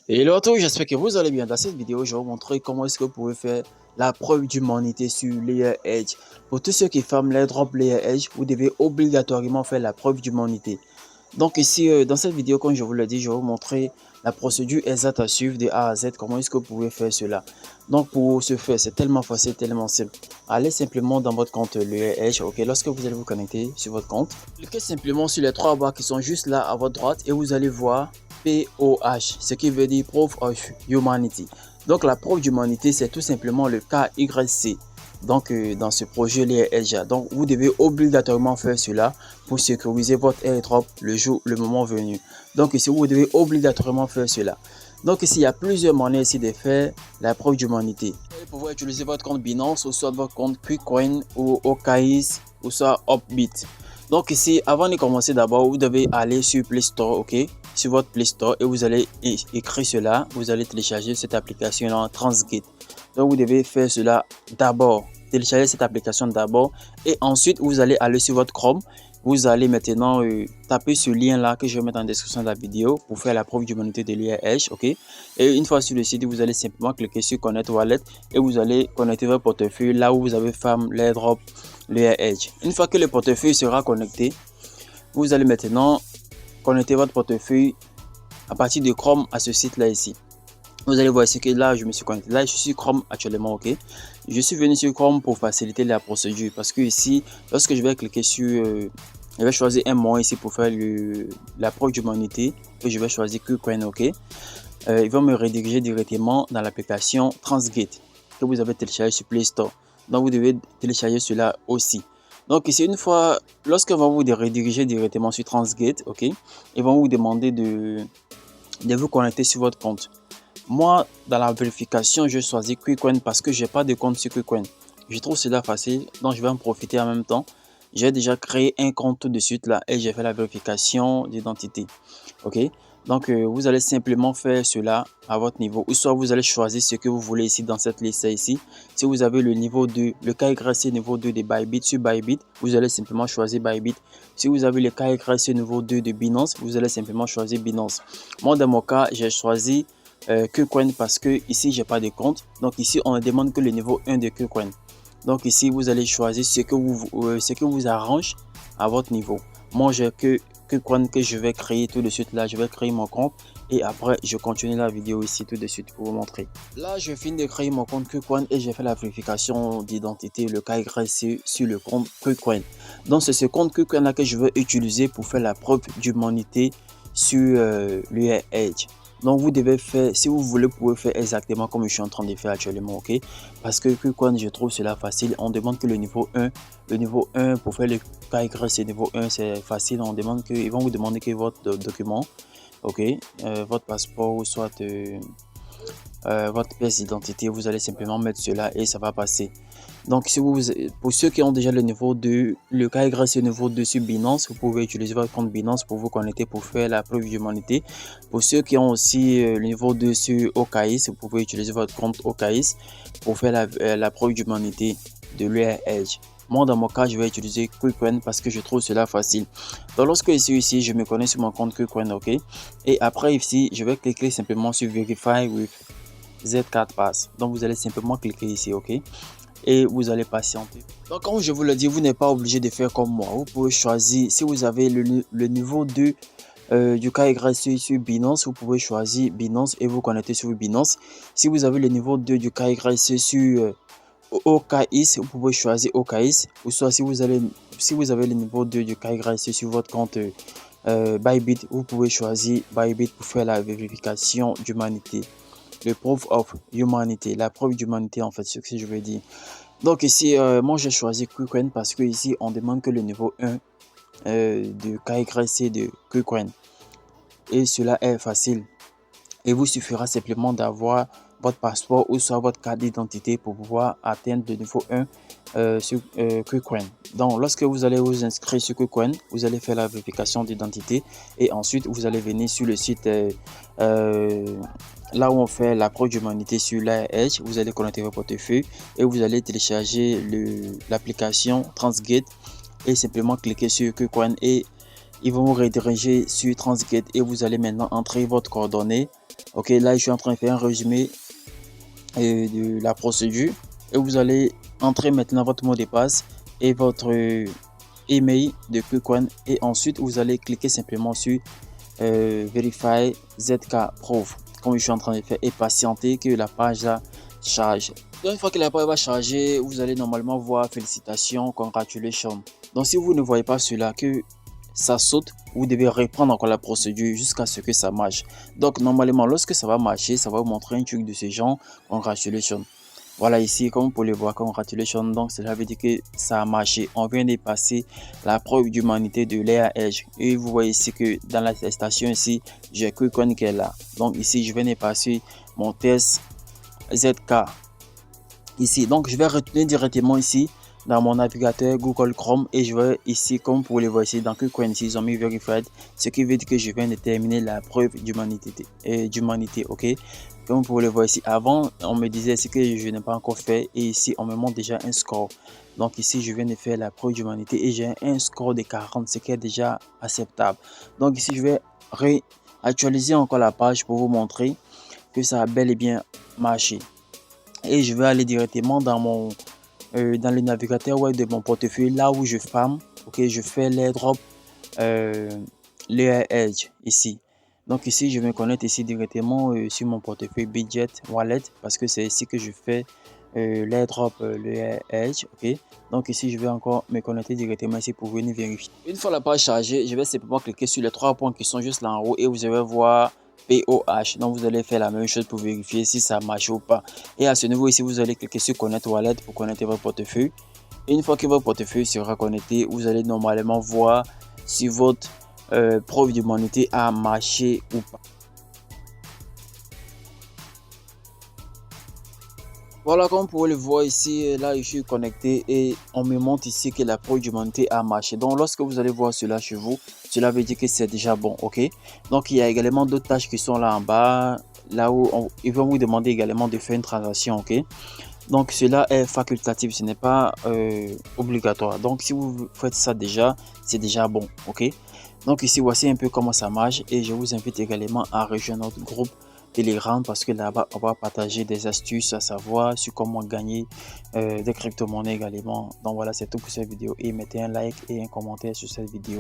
Hello à tous, j'espère que vous allez bien. Dans cette vidéo, je vais vous montrer comment est-ce que vous pouvez faire la preuve d'humanité sur Layer Edge. Pour tous ceux qui ferment les drops Layer Edge, vous devez obligatoirement faire la preuve d'humanité. Donc ici, dans cette vidéo, comme je vous l'ai dit, je vais vous montrer la procédure exacte à suivre de A à Z. Comment est-ce que vous pouvez faire cela. Donc pour ce faire, c'est tellement facile, tellement simple. Allez simplement dans votre compte Layer Edge. Ok, lorsque vous allez vous connecter sur votre compte, cliquez simplement sur les trois barres qui sont juste là à votre droite et vous allez voir POH, ce qui veut dire Proof of Humanity. Donc la preuve d'humanité, c'est tout simplement le KYC. Donc dans ce projet Layer Edge, donc vous devez obligatoirement faire cela pour sécuriser votre airdrop le moment venu. Donc ici vous devez obligatoirement faire cela. Donc ici il y a plusieurs manières ici de faire la preuve d'humanité. Vous allez pouvoir utiliser votre compte Binance ou soit votre compte KuCoin ou OKX ou soit Upbit. Donc ici, avant de commencer, d'abord, vous devez aller sur Play Store, ok, sur votre Play Store et vous allez écrire cela. Vous allez télécharger cette application en Transgate. Donc vous devez faire cela d'abord, télécharger cette application d'abord et ensuite vous allez aller sur votre Chrome. Vous allez maintenant taper ce lien là que je vais mettre en description de la vidéo pour faire la preuve d'humanité de Layer Edge, ok. Et une fois sur le site, vous allez simplement cliquer sur Connect Wallet et vous allez connecter votre portefeuille là où vous avez farm l'airdrop Layer Edge. Une fois que le portefeuille sera connecté, vous allez maintenant connecter votre portefeuille à partir de Chrome à ce site là ici. Vous allez voir ici que là je me suis connecté, là je suis sur Chrome actuellement, ok. Je suis venu sur Chrome pour faciliter la procédure parce que ici lorsque je vais cliquer sur je vais choisir un moyen ici pour faire la preuve d'humanité et je vais choisir KuCoin, ok. Il va me rediriger directement dans l'application Transgate que vous avez téléchargé sur Play Store. Donc vous devez télécharger cela aussi. Donc ici, une fois, lorsque va vous rediriger directement sur Transgate, ok, ils vont vous demander de vous connecter sur votre compte. Moi, dans la vérification, je choisis KuCoin parce que j'ai pas de compte sur KuCoin. Je trouve cela facile, donc je vais en profiter en même temps. J'ai déjà créé un compte tout de suite là et j'ai fait la vérification d'identité. Ok, donc vous allez simplement faire cela à votre niveau ou soit vous allez choisir ce que vous voulez ici dans cette liste ici. Si vous avez le niveau 2, le KYC niveau 2 de Bybit sur Bybit, vous allez simplement choisir Bybit. Si vous avez le KYC niveau 2 de Binance, vous allez simplement choisir Binance. Moi dans mon cas, j'ai choisi KuCoin parce que ici j'ai pas de compte. Donc ici on ne demande que le niveau 1 de KuCoin. Donc ici vous allez choisir ce que vous arrange à votre niveau. Moi j'ai KuCoin que je vais créer tout de suite là. Je vais créer mon compte et après je continue la vidéo ici tout de suite pour vous montrer. Là je finis de créer mon compte KuCoin et j'ai fait la vérification d'identité, le KYC sur le compte KuCoin. Donc c'est ce compte KuCoin là que je vais utiliser pour faire la preuve d'humanité sur Layer Edge. Donc vous devez faire, si vous voulez, vous pouvez faire exactement comme je suis en train de faire actuellement, ok. Parce que KuCoin, je trouve cela facile. On demande que le niveau 1, pour faire le KYC niveau 1, c'est facile. On demande que, ils vont vous demander que votre document, ok, votre passeport ou soit votre pièce d'identité, vous allez simplement mettre cela et ça va passer. Donc si vous, pour ceux qui ont déjà le niveau 2, le KYC niveau 2 sur Binance, vous pouvez utiliser votre compte Binance pour vous connecter pour faire la preuve d'humanité. Pour ceux qui ont aussi le niveau 2 sur OKX, vous pouvez utiliser votre compte OKX pour faire la preuve d'humanité de Layer Edge. Moi dans mon cas, je vais utiliser KuCoin parce que je trouve cela facile. Donc lorsque je suis ici, je me connecte sur mon compte KuCoin, ok. Et après ici, je vais cliquer simplement sur Verify with Z4 Pass. Donc vous allez simplement cliquer ici, ok, et vous allez patienter. Donc comme je vous le dis, vous n'êtes pas obligé de faire comme moi. Vous pouvez choisir, si vous avez le niveau 2 du KYC sur Binance, vous pouvez choisir Binance et vous connecter sur Binance. Si vous avez le niveau 2 du KYC sur OKX, vous pouvez choisir OKX. Ou soit si vous avez le niveau 2 du KYC sur votre compte Bybit, vous pouvez choisir Bybit pour faire la vérification d'humanité. Le Proof of Humanity, la preuve d'humanité en fait, ce que je veux dire. Donc ici, moi j'ai choisi KuCoin parce que ici on demande que le niveau 1 de KYC de KuCoin. Et cela est facile. Il vous suffira simplement d'avoir votre passeport ou soit votre carte d'identité pour pouvoir atteindre le niveau 1 sur KuCoin. Donc lorsque vous allez vous inscrire sur KuCoin, vous allez faire la vérification d'identité et ensuite vous allez venir sur le site là où on fait la preuve d'humanité sur Layer Edge. Vous allez connecter votre portefeuille et vous allez télécharger l'application Transgate et simplement cliquer sur KuCoin et ils vont vous rediriger sur Transgate et vous allez maintenant entrer votre coordonnée, Ok, là je suis en train de faire un résumé de la procédure et vous allez entrer maintenant votre mot de passe et votre email de KuCoin et ensuite vous allez cliquer simplement sur Verify ZK Proof comme je suis en train de faire et patienter que la page là charge. Donc, une fois que la page va charger, vous allez normalement voir félicitations, congratulations. Donc si vous ne voyez pas cela, que ça saute, vous devez reprendre encore la procédure jusqu'à ce que ça marche. Donc normalement lorsque ça va marcher, ça va vous montrer un truc de ce genre, congratulations. Voilà ici, comme vous pouvez le voir, congratulations. Donc, cela veut dire que ça a marché. On vient de passer la preuve d'humanité de Layer Edge. Et vous voyez ici que dans la station ici, j'ai KuCoin qui est là. Donc, ici, je viens de passer mon test ZK. Ici, donc, je vais retourner directement ici dans mon navigateur Google Chrome et je vais ici, comme vous pouvez le voir ici, dans KuCoin, ici, ils ont mis Verified, ce qui veut dire que je viens de terminer la preuve d'humanité, ok? Comme vous pouvez le voir ici, avant, on me disait ce que je n'ai pas encore fait et ici, on me montre déjà un score. Donc ici, je viens de faire la preuve d'humanité et j'ai un score de 40, ce qui est déjà acceptable. Donc ici, je vais réactualiser encore la page pour vous montrer que ça a bel et bien marché. Et je vais aller directement dans mon dans le navigateur web de mon portefeuille, là où je farm, ok, je fais l'airdrop Layer Edge ici. Donc ici, je vais me connecter ici directement sur mon portefeuille Budget Wallet parce que c'est ici que je fais l'airdrop Layer Edge, ok. Donc ici, je vais encore me connecter directement ici pour venir vérifier. Une fois la page chargée, je vais simplement cliquer sur les 3 points qui sont juste là en haut et vous allez voir POH. Donc vous allez faire la même chose pour vérifier si ça marche ou pas. Et à ce niveau ici, vous allez cliquer sur Connect Wallet pour connecter votre portefeuille. Et une fois que votre portefeuille sera connecté, vous allez normalement voir si votre preuve d'humanité a marché ou pas. Voilà, comme vous pouvez le voir ici, là je suis connecté et on me montre ici que la preuve d'humanité a marché. Donc lorsque vous allez voir cela chez vous, cela veut dire que c'est déjà bon, ok. Donc il y a également d'autres tâches qui sont là en bas, là où ils vont vous demander également de faire une transaction, ok. Donc cela est facultatif, ce n'est pas obligatoire. Donc si vous faites ça déjà, c'est déjà bon, ok. Donc ici voici un peu comment ça marche et je vous invite également à rejoindre notre groupe Telegram parce que là-bas on va partager des astuces à savoir sur comment gagner des crypto-monnaies également. Donc voilà, c'est tout pour cette vidéo et mettez un like et un commentaire sur cette vidéo.